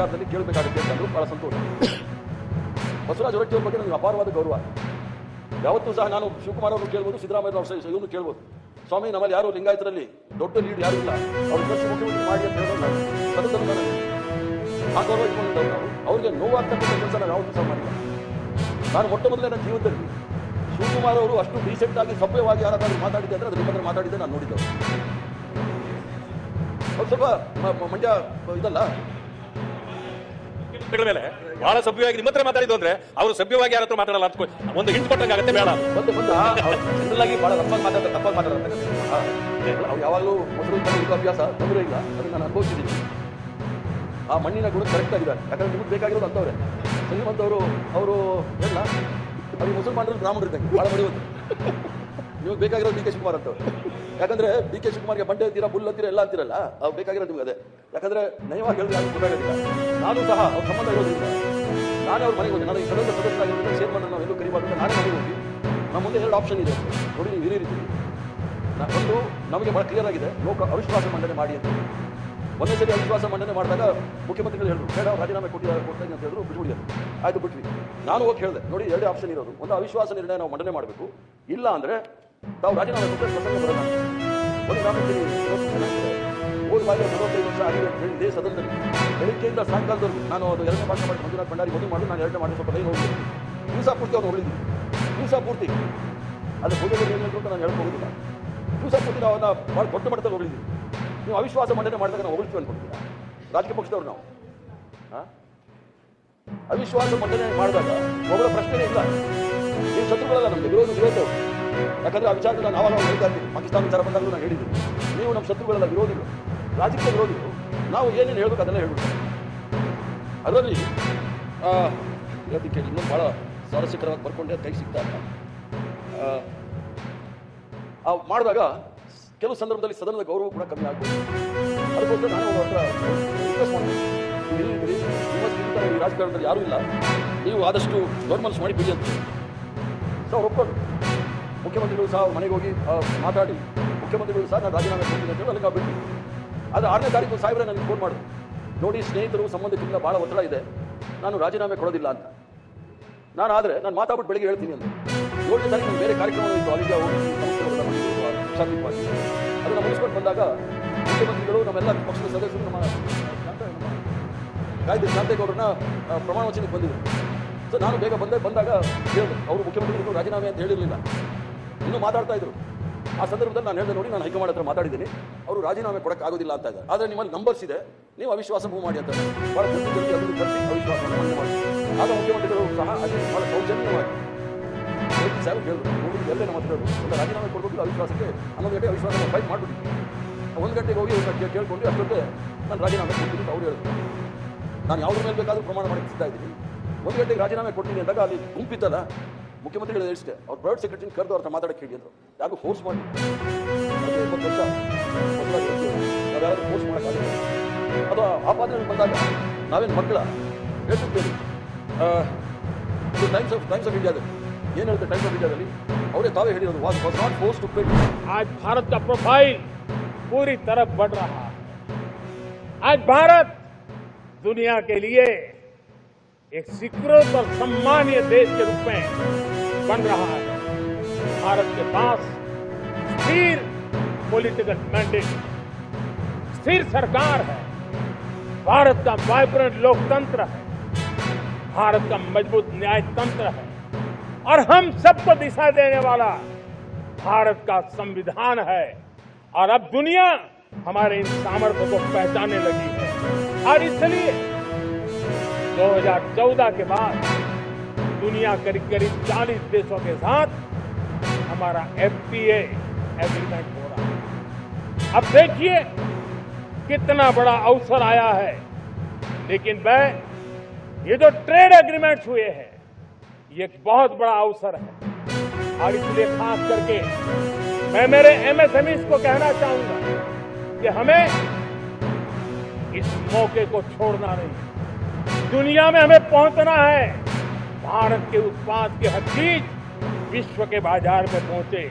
ವಿಚಾರದಲ್ಲಿ ಕೇಳಬೇಕಾಗುತ್ತೆ ಅಂತಂದ್ರು. ಬಹಳ ಸಂತೋಷ. ಬಸವರಾಜ ಹೊರಟ್ಟಿಯವ್ರ ಬಗ್ಗೆ ನನಗೆ ಅಪಾರವಾದ ಗೌರವ. ಯಾವತ್ತೂ ಸಹ ನಾನು ಶಿವಕುಮಾರ್ ಅವರು ಕೇಳ್ಬೋದು, ಸಿದ್ದರಾಮಯ್ಯ ಅವರು ಇವನು ಕೇಳ್ಬೋದು, ಸ್ವಾಮಿ ನಮ್ಮಲ್ಲಿ ಯಾರು ಲಿಂಗಾಯತರಲ್ಲಿ ದೊಡ್ಡ ಲೀಡ್ ಯಾರು ಇಲ್ಲ, ಅವ್ರು ಕೃಷಿ ಮುಖ್ಯಮಂತ್ರಿ ಮಾಡಿ ಅಂತ ಹೇಳೋದು ನಾನು ಸದಸ್ಯರು ನಾನು ಆ ಗೌರವ ಇಟ್ಕೊಂಡಿದ್ದವ್ರು. ನಾವು ಅವ್ರಿಗೆ ನೋವಾಗ್ತಕ್ಕಂಥ ಕೆಲಸ ನಾವು ಯಾವತ್ತೂ ಸಹ ಮಾಡಿಲ್ಲ. ನಾನು ಮೊಟ್ಟ ಮೊದಲೇ ನನ್ನ ಜೀವನದಲ್ಲಿ ಶಿವಕುಮಾರ್ ಅವರು ಅಷ್ಟು ಡೀಸೆಂಟ್ ಆಗಿ ಸಭ್ಯವಾಗಿ ಯಾರಾದ್ರೂ ಮಾತಾಡಿದ್ದೆ ಅಂದ್ರೆ ಅದ್ರ ನಿಮ್ಮ ಮಾತಾಡಿದ್ದೆ ನಾನು ನೋಡಿದ್ದವರು. ಅವ್ರು ಸ್ವಲ್ಪ ಮಂಡ್ಯ ಇದಲ್ಲ ಮೇಲೆ ಬಹಳ ಸಭ್ಯವಾಗಿ ನಿಮ್ಮ ಹತ್ರ ಮಾತಾಡಿದ್ದು ಅಂದ್ರೆ ಅವರು ಸಭ್ಯವಾಗಿ ಯಾರ ಹತ್ರ ಮಾತಾಡಲ್ಲ ಅಂತ ಒಂದು ಹಿಂಟ್ ಕೊಟ್ಟಂಗಾಗತ್ತೆ. ಬೇಡ ಬಂದು ಜನರಲ್ ಆಗಿ ಬಹಳ ತಪ್ಪಾಗಿ ಮಾತಾಡ್ತಾರೆ. ಅವ್ರು ಯಾವಾಗಲೂ ಮೊದಲು ಇದು ಅಭ್ಯಾಸ ತೊಂದರೆ ಇಲ್ಲ, ಅದನ್ನು ನಾನು ಅನುಭವಿಸಿದ್ದೀನಿ. ಆ ಮಣ್ಣಿನ ಗುಣ ಕರೆಕ್ಟ್ ಆಗಿದ್ದಾರೆ. ಯಾಕಂದ್ರೆ ನಿಮಗೆ ಬೇಕಾಗಿರೋದು ಅಂತವ್ರೆ ಶ್ರೀಮಂತವರು. ಅವರು ಎಲ್ಲ ಅವ್ರಿಗೆ ಮುಸಲ್ಮಾನರು ಬ್ರಾಹ್ಮಣರು ಇದ್ದಂಗೆ ಭಾಳ ಬಡಿಯುವಂತ. ನಿಮಗೆ ಬೇಕಾಗಿರೋದು ಡಿ ಕೆ ಶಿವಕುಮಾರ್ ಅಂತವ್ರು. ಯಾಕಂದ್ರೆ ಡಿ ಕೆ ಶಿವಕುಮಾರ್ಗೆ ಬಂಡೆ ಅಂತೀರಾ, ಬುಲ್ ಅಂತೀರಾ, ಎಲ್ಲ ಅಂತೀರಲ್ಲ, ಅವ್ರು ಬೇಕಾಗಿರೋದು ನಿಮ್ಗೆ ಅದೇ. ಯಾಕಂದ್ರೆ ನಯವಾಗಿ ಹೇಳಿದ್ರೆ ಯಾರು ಗೊತ್ತಾಗೋದಿಲ್ಲ. ನಾನು ಸಹ ಅವ್ರ ಸಂಬಂಧ ಇರೋದ್ರಿಂದ ನಾನೇ ಅವ್ರ ಮನೆಗೆ ಹೋಗಿ, ನಾನು ಈ ಸದಸ್ಯ ಸದಸ್ಯರಾಗಿರೋದ್ರಿಂದ ಚೇರ್ಮನ್ ನಾವು ಎಲ್ಲೂ ಕರಿಬಾರ್ದು, ನಾನೇ ಮನೆಗೆ ಹೋಗಿ ನಮ್ಮ ಮುಂದೆ 2 ಆಪ್ಷನ್ ಇದೆ ನೋಡಿ, ನೀವು ಹಿರಿಯರಿದ್ದೀವಿ. ಒಂದು ನಮಗೆ ಭಾಳ ಕ್ಲಿಯರ್ ಆಗಿದೆ, ಲೋಕ ಅವಿಶ್ವಾಸ ಮಂಡನೆ ಮಾಡಿ ಅಂತ. ಒಂದೇ ಸರಿ ಅವಿಶ್ವಾಸ ಮಂಡನೆ ಮಾಡಿದಾಗ ಮುಖ್ಯಮಂತ್ರಿಗಳು ಹೇಳಿದ್ರು, ಬೇಡ ರಾಜೀನಾಮೆ ಕೊಡ್ತೀನಿ ಅಂತ ಹೇಳಿದ್ರು, ಬಿಟ್ಬಿಡಿ ಅಂತ. ಆಯ್ತು ಬಿಟ್ವಿ. ನಾನು ಹೋಗಿ ಹೇಳಿದೆ, ನೋಡಿ 2 ಆಪ್ಷನ್ ಇರೋದು, ಒಂದು ಅವಿಶ್ವಾಸ ನಿರ್ಣಯ ನಾವು ಮಂಡನೆ ಮಾಡಬೇಕು, ಇಲ್ಲ ಅಂದ್ರೆ ತಾವು ರಾಜೀನಾಮೆ ಕೊಟ್ಟರೆ ಪ್ರಸಂಗ ಬರೋಣ. ಒಂದು ನಾನು ಹೋದ ಬಾರಿ 45 ವರ್ಷ ಆಗಿದೆ ಅಂತ ಹೇಳಿ ಇದೇ ಸದನದಲ್ಲಿ ಬೆಳಿಗ್ಗೆಯಿಂದ ಸಾಯಂಕಾಲದವರೆಗೂ ನಾನು ಅದು 2ನೇ ಭಾಷಣ ಮಾಡಿ ಮಂಜುನಾಥ್ ಭಂಡಾರಿ ಮದುವೆ ಮಾಡಿ ನಾನು 2ನೇ ಮಾಡಿ ಸ್ವಲ್ಪ ಲೈನ್ ಹೋಗಿದ್ದೆ. ದಿವಸ ಪೂರ್ತಿ ಅವ್ರು ಹೊಳಿದ್ವಿ, ದಿವಸ ಪೂರ್ತಿ. ಅದು ಹೋಗೋದು ಏನು ಅಂತ ನಾನು ಹೇಳ್ಕೋಗೋದಿಲ್ಲ. ದಿವಸ ಪೂರ್ತಿ ನಾವು ಅದನ್ನ ಭಾಳ ದೊಡ್ಡ ಮಟ್ಟದಲ್ಲಿ ಹೊಗಳಿದ್ವಿ. ನೀವು ಅವಿಶ್ವಾಸ ಮಂಡನೆ ಮಾಡಿದಾಗ ನಾವು ಹೊಗಳ್ತೀವಿ ಅನ್ಕೊಳ್ತೀರಾ? ರಾಜಕೀಯ ಪಕ್ಷದವ್ರು ನಾವು ಅವಿಶ್ವಾಸ ಮಂಡನೆ ಮಾಡಿದಾಗ ಒಬ್ಬರ ಪ್ರಶ್ನೆನೇ ಇಲ್ಲ. ನೀವು ಶತ್ರುಗಳಲ್ಲ, ನಮಗೆ ವಿರೋಧವರು. ಯಾಕಂದ್ರೆ ಆ ವಿಚಾರದಲ್ಲಿ ನಾನು ಆವಾಗ ಹೇಳ್ತಾ ಇರ್ತೀನಿ, ಪಾಕಿಸ್ತಾನ ವಿಚಾರ ಬಂದಾಗಲೂ ನಾನು ಹೇಳಿದ್ದೀನಿ, ನೀವು ನಮ್ಮ ಶತ್ರುಗಳೆಲ್ಲ ವಿರೋಧಿಗಳು, ರಾಜಕೀಯ ವಿರೋಧಿಗಳು. ನಾವು ಏನೇನು ಹೇಳ್ಬೇಕು ಅದೆಲ್ಲ ಹೇಳ್ಬಿಡ್ತಾರೆ. ಅದರಲ್ಲಿ ಹೇಳೋದಕ್ಕೆ ಇನ್ನೂ ಭಾಳ ಸ್ವಾರಸ್ಯಕರವಾಗಿ ಬರ್ಕೊಂಡೆ, ಕೈ ಸಿಗ್ತಾ ಇಲ್ಲ. ಮಾಡಿದಾಗ ಕೆಲವು ಸಂದರ್ಭದಲ್ಲಿ ಸದನದ ಗೌರವ ಕೂಡ ಕಮ್ಮಿ ಆಗ್ಬೋದು. ಅದಕ್ಕೋಸ್ಕರ ನಾನು ಅವ್ರ ಹತ್ರ ರಿಕ್ವೆಸ್ಟ್ ಮಾಡ್ತೀನಿ, ನಿಮ್ಮ ಈ ರಾಜಕಾರಣದಲ್ಲಿ ಯಾರೂ ಇಲ್ಲ, ನೀವು ಆದಷ್ಟು ದೊಡ್ಡ ಮನಸ್ಸು ಮಾಡಿ ಬಿಡಿ ಅಂತ. ಸೊ ಅವ್ರು ಒಪ್ಕೊಂಡು ಮುಖ್ಯಮಂತ್ರಿಗಳು ಸಹ ಅವ್ರ ಮನೆಗೆ ಹೋಗಿ ಮಾತಾಡಿ, ಮುಖ್ಯಮಂತ್ರಿಗಳು ಸಹ ನಾನು ರಾಜೀನಾಮೆ ಕೊಡ್ತೀನಿ ಅಂತ ಹೇಳಿ ಅಲ್ಲಿಗೆ ಬಿಟ್ಟು. ಅದು 6ನೇ ತಾರೀಕು ಸಾಹೇಬ್ರೆ ನನಗೆ ಫೋನ್ ಮಾಡಿದ್ರು, ನೋಡಿ ಸ್ನೇಹಿತರು ಸಂಬಂಧಿಕರಿಂದ ಭಾಳ ಒತ್ತಡ ಇದೆ, ನಾನು ರಾಜೀನಾಮೆ ಕೊಡೋದಿಲ್ಲ ಅಂತ. ನಾನು ಆದರೆ ನಾನು ಮಾತಾಡ್ಬಿಟ್ಟು ಬೆಳಿಗ್ಗೆ ಹೇಳ್ತೀನಿ ಅಂತ. 7ನೇ ತಾರೀಕು ನಾನು ಬೇರೆ ಕಾರ್ಯಕ್ರಮ ಇತ್ತು, ಅಲ್ಲಿಗೆ ಹೋಗಿ ಶಾಂತಿಯುತವಾಗಿ ಅದನ್ನು ಮುಗಿಸ್ಕೊಂಡು ಬಂದಾಗ ಮುಖ್ಯಮಂತ್ರಿಗಳು ನಮ್ಮೆಲ್ಲ ಪಕ್ಷದ ಸದಸ್ಯರು ನಮ್ಮ ಗಾಯತ್ರಿ ಶಾಂತೇಗೌಡರನ್ನ ಪ್ರಮಾಣ ವಚನಕ್ಕೆ ಬಂದಿದ್ರು. ಸೊ ನಾನು ಬೇಗ ಬಂದಾಗ ಹೇಳಿದೆ, ಅವರು ಮುಖ್ಯಮಂತ್ರಿಗಳು ರಾಜೀನಾಮೆ ಅಂತ ಹೇಳಿರಲಿಲ್ಲ, ಇನ್ನೂ ಮಾತಾಡ್ತಾ ಇದ್ರು. ಆ ಸಂದರ್ಭದಲ್ಲಿ ನಾನು ಹೇಳಿದೆ, ನೋಡಿ ನಾನು ಹೈಕಮಾಂಡ್ ಹತ್ರ ಮಾತಾಡಿದ್ದೀನಿ, ಅವರು ರಾಜೀನಾಮೆ ಕೊಡೋಕ್ಕಾಗೋದಿಲ್ಲ ಅಂತ ಇದ್ದಾರೆ, ಆದರೆ ನಿಮ್ಮಲ್ಲಿ ನಂಬರ್ಸ್ ಇದೆ, ನೀವು ಅವಿಶ್ವಾಸ ಮೂವ್ ಮಾಡಿ ಅಂತ ಭಾಳ ಜಲ್ದಿ ಅದನ್ನು ಕರೆಸಿ ಅವಿಶ್ವಾಸವನ್ನು ಮಂಡನೆ ಮಾಡಿ. ಆಗ ಮುಖ್ಯಮಂತ್ರಿಗಳು ಸಹ ಅಲ್ಲಿ ಭಾಳ ಸೌಜನ್ಯವಾಗಿ ಸಾಹೇಬ್ ಹೇಳಿದ್ರು, ನೋಡಿ ಎಲ್ಲೇ ನಮ್ಮ ಹತ್ರ ಒಂದು ರಾಜೀನಾಮೆ ಕೊಡಬೇಕು, ಅವಿಶ್ವಾಸಕ್ಕೆ 11 ಗಂಟೆ ಅವಿಶ್ವಾಸ ಫೈಟ್ ಮಾಡಿಬಿಟ್ಟು 1 ಗಂಟೆಗೆ ಹೋಗಿ ಕೇಳ್ಕೊಂಡು ಅಷ್ಟೊತ್ತೆ ನಾನು ರಾಜೀನಾಮೆ ಕೊಡ್ತೀನಿ ಅಂತ ಅವ್ರು ಹೇಳಿದ್ರು. ನಾನು ಯಾವುದ್ರ ಮೇಲೆ ಬೇಕಾದರೂ ಪ್ರಮಾಣ ಮಾಡಿ ಸಿಗ್ತಾ ಇದ್ದೀನಿ. 1 ಗಂಟೆಗೆ ರಾಜೀನಾಮೆ ಕೊಡ್ತೀನಿ ಅಂದಾಗ ಅಲ್ಲಿ ಗುಂಪಿತ್ತಲ್ಲ, ಮುಖ್ಯಮಂತ್ರಿಗಳು ಹೇಳಿಷ್ಟೇ ಅವ್ರು ಪ್ರೈವೇಟ್ ಸೆಕ್ರೆಟರಿನ ಕರೆದು ಅವ್ರ ಮಾತಾಡಕ್ಕೆ ಹೇಳಿ ಅಂದರು. ಯಾರು ಫೋರ್ಸ್ ಮಾಡಿ 20 ವರ್ಷ ನಾವ್ಯಾರು ಫೋರ್ಸ್ ಮಾಡೋಕ್ಕಾಗಲ್ಲ. ಅದು ಆಪಾದನೆ ಬಂದಾಗ ನಾವೇನು ಮಕ್ಕಳ ಹೇಳ್ತಿದ್ದೇವೆ. ಟೈಮ್ಸ್ ಆಫ್ ಇಂಡಿಯಾದಲ್ಲಿ ಏನು ಹೇಳುತ್ತೆ, ಟೈಮ್ಸ್ ಆಫ್ ಇಂಡಿಯಾದಲ್ಲಿ ಅವರೇ ತಾವೇ ಹೇಳಿರೋದು, was not force to quit. आज भारत का प्रोफाइल पूरी तरफ बढ़ रहा है। आज भारत दुनिया के लिए एक स्वीकृत और सम्मानीय देश के रूप में बन रहा है। भारत के पास स्थिर पॉलिटिकल मैंडेट, स्थिर सरकार है, भारत का वाइब्रेंट लोकतंत्र है, भारत का मजबूत न्यायतंत्र है और हम सबको दिशा देने वाला भारत का संविधान है। और अब दुनिया हमारे इन सामर्थ्य को पहचानने लगी है और इसलिए 2014 के बाद दुनिया करीब 40 देशों के साथ हमारा FTA एग्रीमेंट हो रहा है। अब देखिए कितना बड़ा अवसर आया है। लेकिन ये जो ट्रेड एग्रीमेंट्स हुए हैं, ये एक बहुत बड़ा अवसर है और इसलिए खास करके मैं मेरे MSMEs को कहना चाहूंगा कि हमें इस मौके को छोड़ना नहीं। दुनिया में हमें पहुंचना है, भारत के उत्पाद की हर चीज विश्व के बाजार में पहुंचे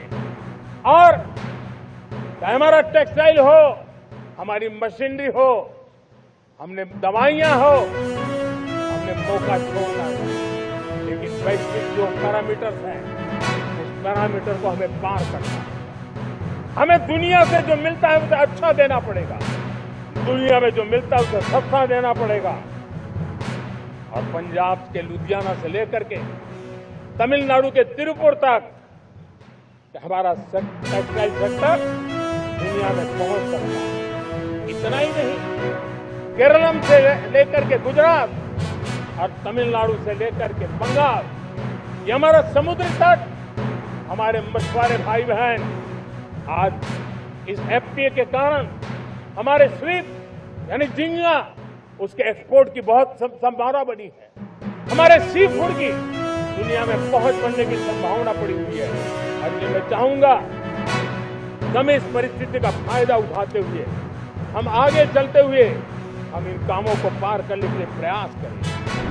और चाहे हमारा टेक्सटाइल हो, हमारी मशीनरी हो, हमने दवाइयां हो, हमने मौका छोड़ना है, लेकिन वैश्विक जो पैरामीटर्स हैं उस पैरामीटर को हमें पार करना है। हमें दुनिया से जो मिलता है उसे अच्छा देना पड़ेगा, दुनिया में जो मिलता है उसे सस्ता देना पड़ेगा। और पंजाब के लुधियाना से लेकर के तमिलनाडु के तिरुपुर तक हमारा टेक्सटाइल सेक्टर दुनिया में पहुंच सकता है। इतना ही नहीं, केरलम से लेकर के गुजरात और तमिलनाडु से लेकर के बंगाल, ये हमारा समुद्री तट, हमारे मछुआरे भाई बहन आज इस एफटीए के कारण हमारे स्वीप यानी झींगा उसके एक्सपोर्ट की बहुत संभावना बनी है। हमारे सी फूड की दुनिया में पहुंच बनने की संभावना पड़ी हुई है। और ये मैं चाहूंगा हम इस परिस्थिति का फायदा उठाते हुए, हम आगे चलते हुए हम इन कामों को पार करने के लिए प्रयास करें।